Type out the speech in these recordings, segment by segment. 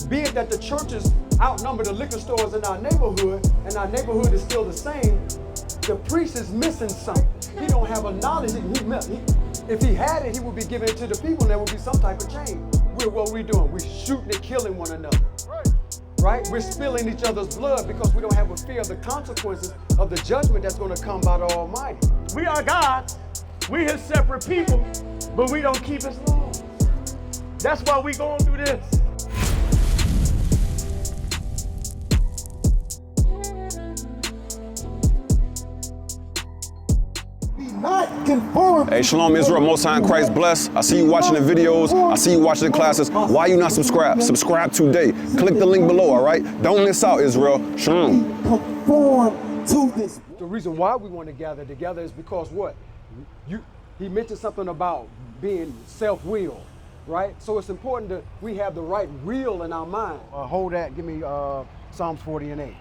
Be it that the churches outnumber the liquor stores in our neighborhood, and our neighborhood is still the same, the priest is missing something. He don't have a knowledge. If he had it, he would be giving it to the people, and there would be some type of change. What we doing? We're shooting and killing one another. Right? We're spilling each other's blood because we don't have a fear of the consequences of the judgment that's going to come by the Almighty. We are God. We His separate people, but we don't keep His laws. That's why we going through this. Hey, Shalom Israel, Most High in Christ bless. I see you watching the videos. I see you watching the classes. Why you not subscribed? Subscribe today. Click the link below, all right? Don't miss out, Israel. Shalom. Conform to this. The reason why we want to gather together is because what? He mentioned something about being self-willed, right? So it's important that we have the right will in our mind. Hold that, give me Psalms 40 and 8.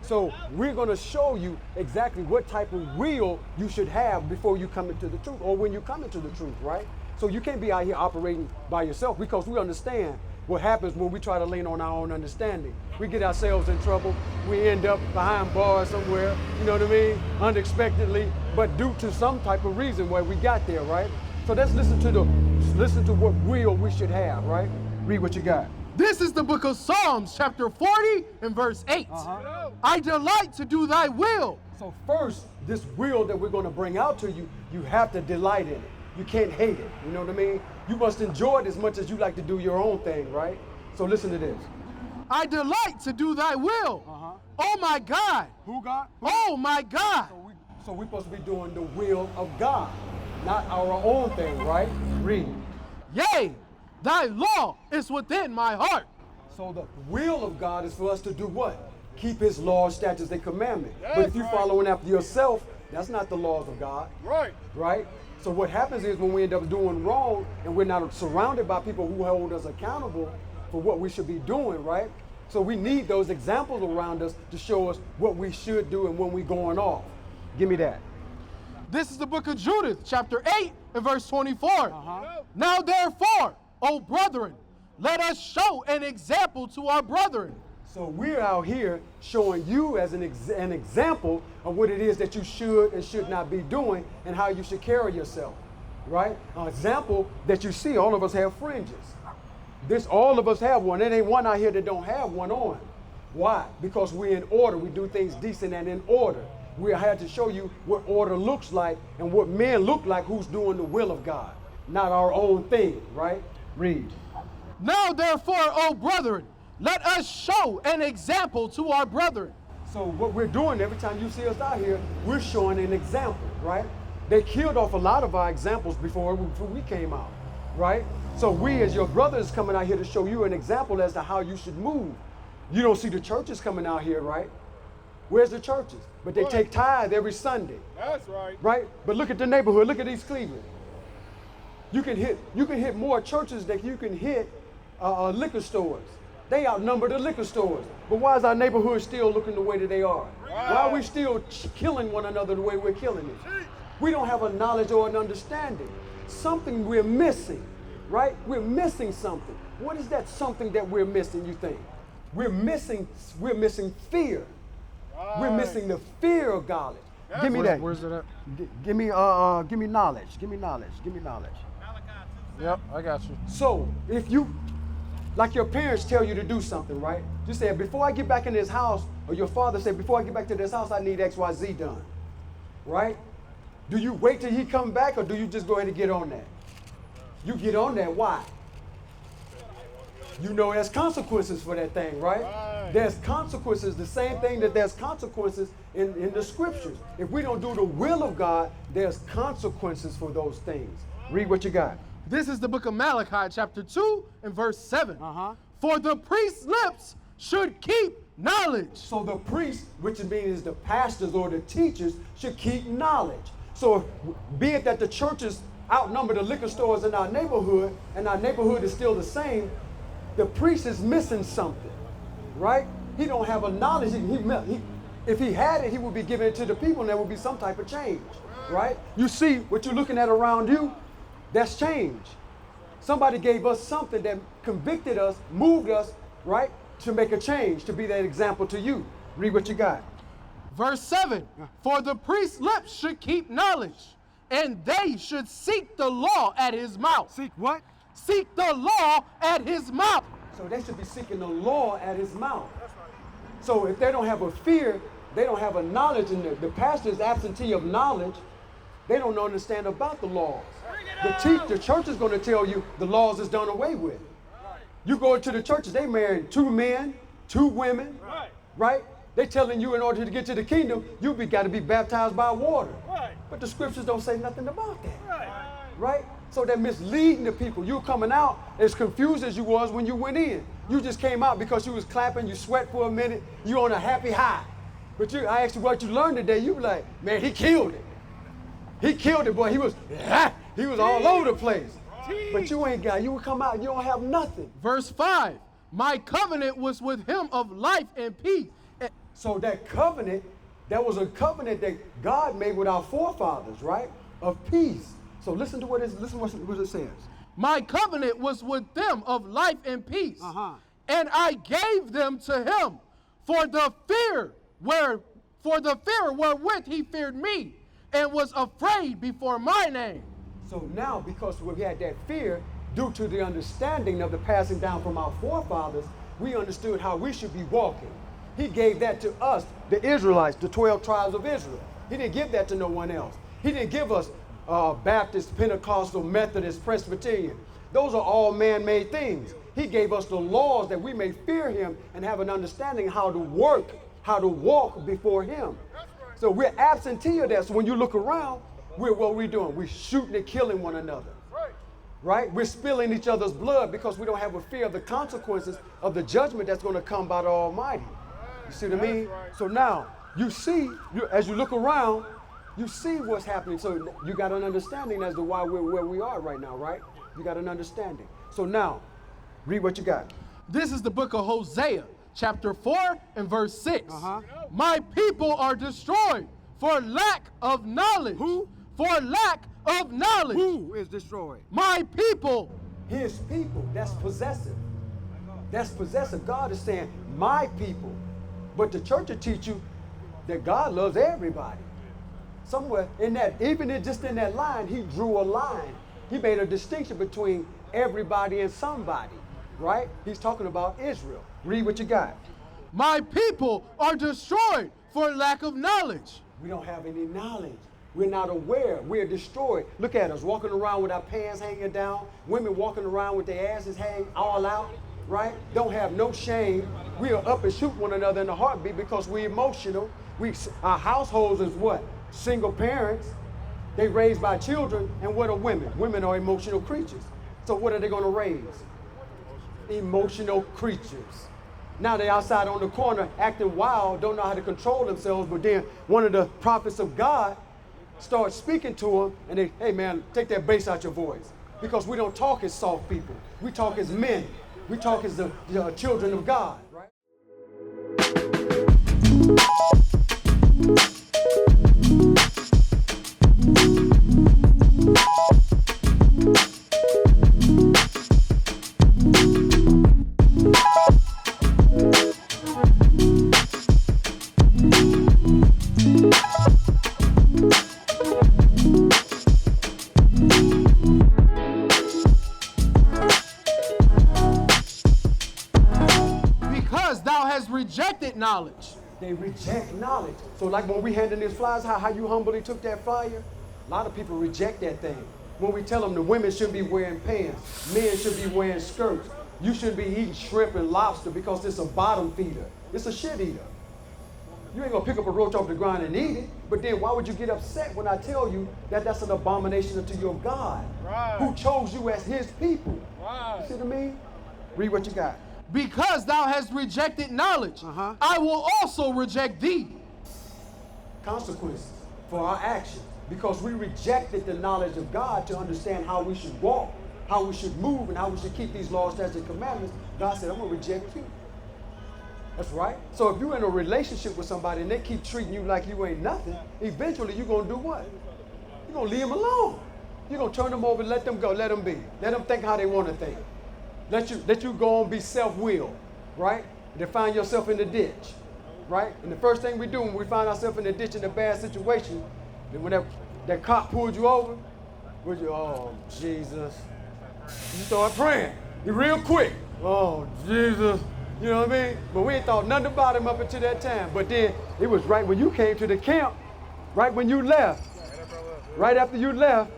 So we're going to show you exactly what type of will you should have before you come into the truth, or when you come into the truth, right? So you can't be out here operating by yourself, because we understand what happens when we try to lean on our own understanding. We get ourselves in trouble. We end up behind bars somewhere, you know what I mean, unexpectedly, but due to some type of reason where we got there, right? So let's listen to what will we should have, right? Read what you got. This is the book of Psalms, chapter 40 and verse 8. I delight to do thy will. So first, this will that we're going to bring out to you, you have to delight in it. You can't hate it, you know what I mean? You must enjoy it as much as you like to do your own thing, right? So listen to this. I delight to do thy will. Oh my God. Who God? Who? Oh my God. So we're supposed to be doing the will of God, not our own thing, right? Read. Yea, thy law is within my heart. So the will of God is for us to do what? Keep His laws, statutes, and commandments. But if you're following after yourself, that's not the laws of God. Right? So what happens is when we end up doing wrong and we're not surrounded by people who hold us accountable for what we should be doing, right? So we need those examples around us to show us what we should do and when we're going off. Give me that. This is the book of Judith, chapter 8 and verse 24. Now therefore, O brethren, let us show an example to our brethren. So we're out here showing you as an example of what it is that you should and should not be doing and how you should carry yourself, right? An example that you see, all of us have fringes. All of us have one. There ain't one out here that don't have one on. Why? Because we're in order. We do things decent and in order. We had to show you what order looks like and what men look like who's doing the will of God, not our own thing, right? Read. Now therefore, O brethren, let us show an example to our brethren. So what we're doing every time you see us out here, we're showing an example, right? They killed off a lot of our examples before we came out, right? So we as your brothers coming out here to show you an example as to how you should move. You don't see the churches coming out here, right? Where's the churches? But they take tithe every Sunday. That's right. Right? But look at the neighborhood. Look at East Cleveland. You can hit more churches than you can hit liquor stores. They outnumber the liquor stores. But why is our neighborhood still looking the way that they are? Why are we still killing one another the way we're killing it? We don't have a knowledge or an understanding. Something we're missing, right? We're missing something. What is that something that we're missing, you think? We're missing fear. We're missing the fear of God. Give me that. Where's it at? Give me knowledge. Give me knowledge. Give me knowledge. Yep, I got you. So if you, like your parents tell you to do something, right? You say, before I get back in this house, or your father said, before I get back to this house, I need X, Y, Z done, right? Do you wait till he come back, or do you just go ahead and get on that? You get on that, why? You know there's consequences for that thing, right? There's consequences, the same thing that there's consequences in the scriptures. If we don't do the will of God, there's consequences for those things. Read what you got. This is the book of Malachi, chapter 2 and verse 7. For the priest's lips should keep knowledge. So the priest, which means the pastors or the teachers, should keep knowledge. So be it that the churches outnumber the liquor stores in our neighborhood, and our neighborhood is still the same, the priest is missing something, right? He don't have a knowledge. If he had it, he would be giving it to the people, and there would be some type of change, right? You see what you're looking at around you, that's change. Somebody gave us something that convicted us, moved us, right? To make a change, to be that example to you. Read what you got. Verse 7, for the priest's lips should keep knowledge, and they should seek the law at his mouth. Seek what? Seek the law at his mouth. So they should be seeking the law at his mouth. So if they don't have a fear, they don't have a knowledge, and the pastor is absentee of knowledge, they don't understand about the laws. The church is going to tell you the laws is done away with. You go into the churches, they marry 2 men, 2 women, right? They telling you in order to get to the kingdom, you got to be baptized by water. But the scriptures don't say nothing about that, right? So they're misleading the people. You coming out as confused as you was when you went in. You just came out because you was clapping, you sweat for a minute, you on a happy high. But I asked you what you learned today, you were like, man, he killed it. He killed it, boy. He was all over the place. But you ain't got, you will come out, you don't have nothing. Verse 5, my covenant was with him of life and peace. So that covenant, that was a covenant that God made with our forefathers, right? Of peace. So listen to what it says. My covenant was with them of life and peace. And I gave them to him for the fear wherewith he feared me and was afraid before my name. So now, because we had that fear, due to the understanding of the passing down from our forefathers, we understood how we should be walking. He gave that to us, the Israelites, the 12 tribes of Israel. He didn't give that to no one else. He didn't give us Baptist, Pentecostal, Methodist, Presbyterian. Those are all man-made things. He gave us the laws that we may fear him and have an understanding how to work, how to walk before him. So we're absentee of that. So when you look around, what we're doing? We're shooting and killing one another. Right? We're spilling each other's blood because we don't have a fear of the consequences of the judgment that's going to come by the Almighty. You see what I mean? So now, you see, as you look around, you see what's happening. So you got an understanding as to why we're where we are right now, right? You got an understanding. So now, read what you got. This is the book of Hosea, chapter 4 and verse 6. My people are destroyed for lack of knowledge. Who? For lack of knowledge. Who is destroyed? My people. His people. That's possessive. That's possessive. God is saying, my people. But the church will teach you that God loves everybody. Somewhere in that, just in that line, he drew a line. He made a distinction between everybody and somebody, right? He's talking about Israel. Read what you got. My people are destroyed for lack of knowledge. We don't have any knowledge. We're not aware. We're destroyed. Look at us walking around with our pants hanging down. Women walking around with their asses hanging all out, right? Don't have no shame. We are up and shoot one another in a heartbeat because we're emotional. Our households is what? Single parents. They raised by children. And what are women? Women are emotional creatures. So what are they going to raise? Emotional creatures. Now they're outside on the corner acting wild, don't know how to control themselves, but then one of the prophets of God starts speaking to them and they, hey man, take that bass out your voice. Because we don't talk as soft people. We talk as men. We talk as the children of God, right? Rejected knowledge. They reject knowledge. So like when we handing these flyers, how you humbly took that flyer, a lot of people reject that thing. When we tell them the women shouldn't be wearing pants, men should be wearing skirts, you shouldn't be eating shrimp and lobster because it's a bottom feeder. It's a shit eater. You ain't gonna pick up a roach off the ground and eat it, but then why would you get upset when I tell you that that's an abomination unto your God, who chose you as his people? You see what I mean? Read what you got. Because thou hast rejected knowledge, I will also reject thee. Consequences for our actions. Because we rejected the knowledge of God to understand how we should walk, how we should move, and how we should keep these laws, statutes, and commandments. God said, I'm going to reject you. That's right. So if you're in a relationship with somebody and they keep treating you like you ain't nothing, eventually you're going to do what? You're going to leave them alone. You're going to turn them over and let them go. Let them be. Let them think how they want to think. Let you go and be self-willed. right? And then find yourself in the ditch, right? And the first thing we do when we find ourselves in the ditch in a bad situation, then when that cop pulled you over, oh, Jesus. You start praying. You real quick. Oh, Jesus. You know what I mean? But we ain't thought nothing about him up until that time. But then it was right when you came to the camp, right when you left, right after you left.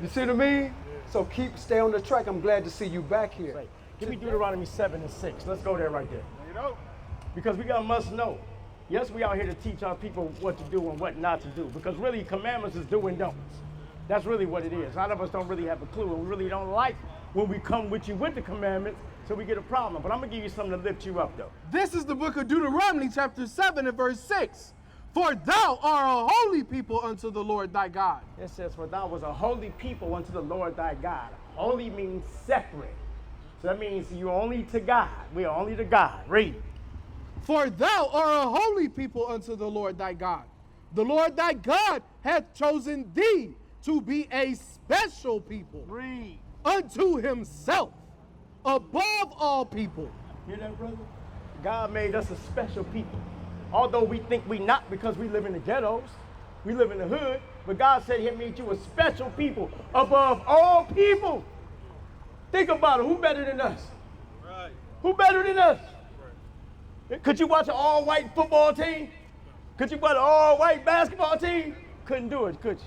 You see what I mean? So stay on the track. I'm glad to see you back here. Right. Give me Deuteronomy 7 and 6. Let's go there right there. Because we must know. Yes, we out here to teach our people what to do and what not to do. Because really, commandments is do and don'ts. That's really what it is. A lot of us don't really have a clue, and we really don't like when we come with you with the commandments, so we get a problem. But I'm going to give you something to lift you up, though. This is the book of Deuteronomy, chapter 7 and verse 6. For thou art a holy people unto the Lord thy God. It says, for thou was a holy people unto the Lord thy God. Holy means separate. So that means you're only to God. We are only to God. Read. For thou art a holy people unto the Lord thy God. The Lord thy God hath chosen thee to be a special people. Read. Unto himself, above all people. Hear that, brother? God made us a special people. Although we think we not because we live in the ghettos, we live in the hood, but God said he made you a special people above all people. Think about it. Who better than us? Right. Who better than us? Right. Could you watch an all-white football team? Could you watch an all-white basketball team? Couldn't do it, could you?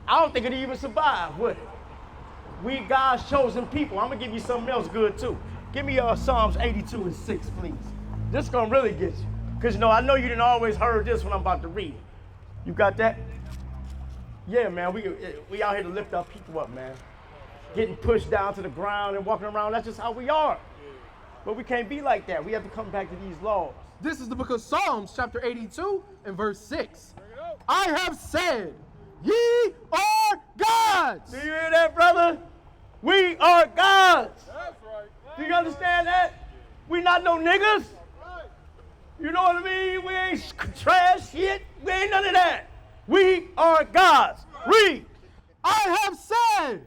I don't think it'd even survive, would it? We God's chosen people. I'm going to give you something else good, too. Give me Psalms 82 and 6, please. This is going to really get you. Because, I know you didn't always heard this when I'm about to read it. You got that? Yeah, man, we out here to lift our people up, man. Getting pushed down to the ground and walking around, that's just how we are. But we can't be like that. We have to come back to these laws. This is the book of Psalms, chapter 82 and verse 6. I have said, ye are gods. Do you hear that, brother? We are gods. That's right. Do you understand that? We not no niggas. Right. You know what I mean? We ain't trash shit. We ain't none of that. We are gods. Read. I have said,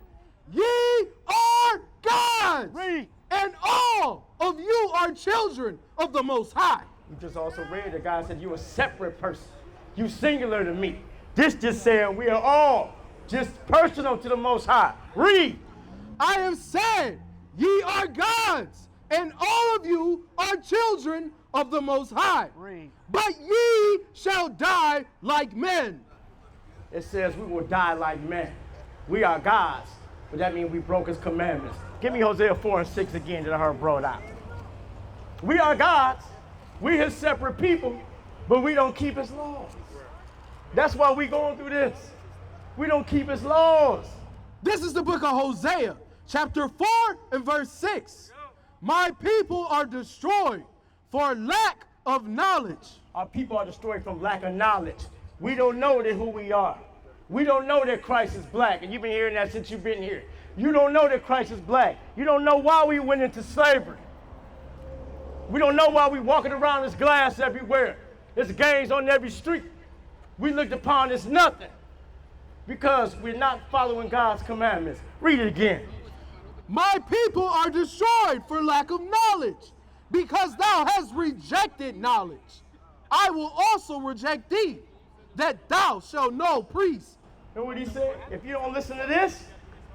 ye are gods. Read. And all of you are children of the Most High. You just also read that God said you a separate person. You singular to me. This just saying we are all just personal to the Most High. Read. I have said, ye are gods, and all of you are children of the Most High. Read. But ye shall die like men. It says we will die like men. We are gods, but that means we broke his commandments. Give me Hosea 4 and 6 again that I heard brought out. We are gods. We his separate people, but we don't keep his laws. That's why we going through this. We don't keep his laws. This is the book of Hosea, chapter 4 and verse 6. My people are destroyed for lack of knowledge. Our people are destroyed from lack of knowledge. We don't know that who we are. We don't know that Christ is black, and you've been hearing that since you've been here. You don't know that Christ is black. You don't know why we went into slavery. We don't know why we walking around this glass everywhere. There's gangs on every street. We looked upon as nothing because we're not following God's commandments. Read it again. My people are destroyed for lack of knowledge, because thou hast rejected knowledge. I will also reject thee, that thou shalt know priest. You know what he said? If you don't listen to this,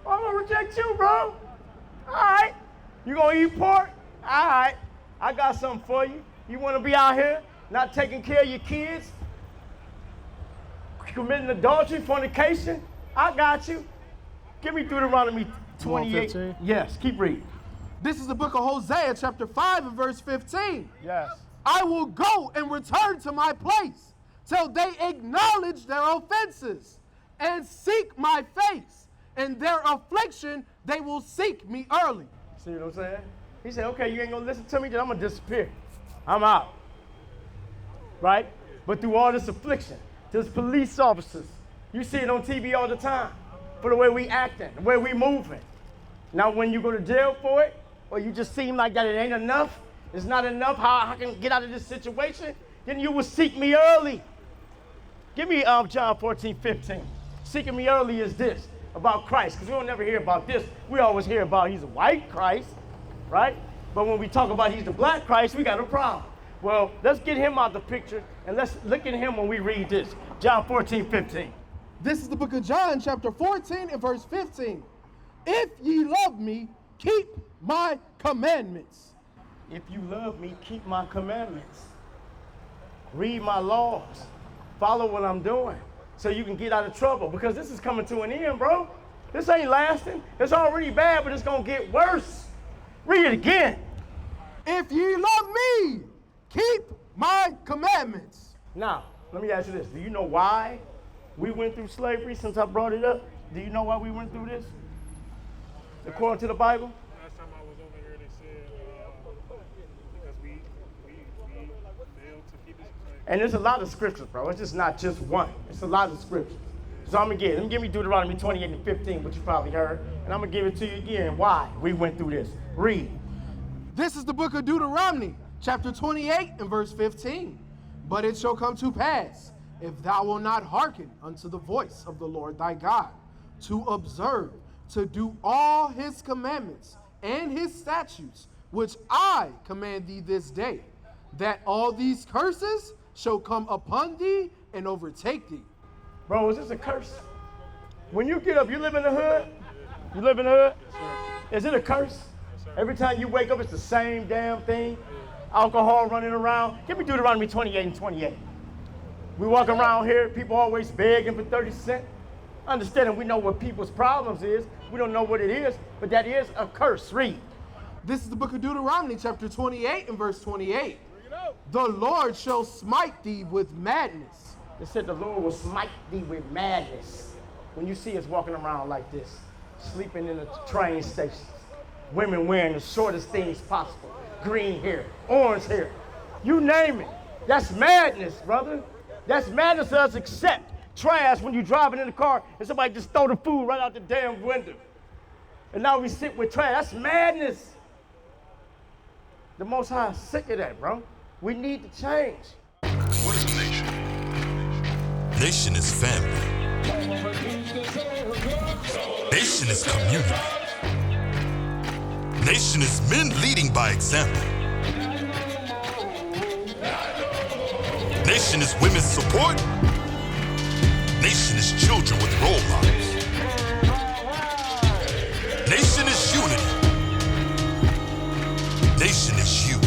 I'm going to reject you, bro. All right. You going to eat pork? All right. I got something for you. You want to be out here not taking care of your kids? Committing adultery, fornication? I got you. Give me Deuteronomy 28. Yes, keep reading. This is the book of Hosea, chapter 5 and verse 15. Yes. I will go and return to my place till they acknowledge their offenses and seek my face. In their affliction, they will seek me early. See what I'm saying? He said, okay, you ain't going to listen to me, then I'm going to disappear. I'm out. Right? But through all this affliction, there's police officers. You see it on TV all the time for the way we acting, the way we moving. Now, when you go to jail for it, or you just seem like that it ain't enough, it's not enough, how I can get out of this situation, then you will seek me early. Give me John 14:15. Seeking me early is this, about Christ, because we don't never hear about this. We always hear about he's a white Christ, right? But when we talk about he's the black Christ, we got a problem. Well, let's get him out the picture, and let's look at him when we read this. John 14:15. This is the book of John, chapter 14 and verse 15. If ye love me, keep my commandments. If you love me, keep my commandments. Read my laws. Follow what I'm doing so you can get out of trouble, because this is coming to an end, bro. This ain't lasting. It's already bad, but it's going to get worse. Read it again. If ye love me, keep my commandments. Now, let me ask you this. Do you know why we went through slavery since I brought it up? Do you know why we went through this? According to the Bible? Last time I was over here, they said because we failed to keep it. And there's a lot of scriptures, bro. It's just not just one. It's a lot of scriptures. So I'm going to let me give you Deuteronomy 28 and 15, which you probably heard. And I'm going to give it to you again. Why we went through this. Read. This is the book of Deuteronomy, chapter 28 and verse 15. But it shall come to pass, if thou wilt not hearken unto the voice of the Lord thy God, to observe, to do all his commandments and his statutes, which I command thee this day, that all these curses shall come upon thee and overtake thee. Bro, is this a curse? When you get up, you live in the hood? You live in the hood? Is it a curse? Every time you wake up, it's the same damn thing. Alcohol running around. Give me Deuteronomy 28 and 28. We walk around here, people always begging for 30 cents. Understanding we know what people's problems is. We don't know what it is, but that is a curse. Read. This is the book of Deuteronomy, chapter 28 and verse 28. The Lord shall smite thee with madness. It said the Lord will smite thee with madness. When you see us walking around like this, sleeping in the train stations, women wearing the shortest things possible, green hair, orange hair, you name it. That's madness, brother. That's madness to us, except trash when you're driving in the car and somebody just throw the food right out the damn window. And now we sit with trash. That's madness. The Most High is sick of that, bro. We need to change. What is a nation? Nation is family. Nation is community. Nation is men leading by example. Nation is women's support. Nation is children with role models. Nation is unity. Nation is you.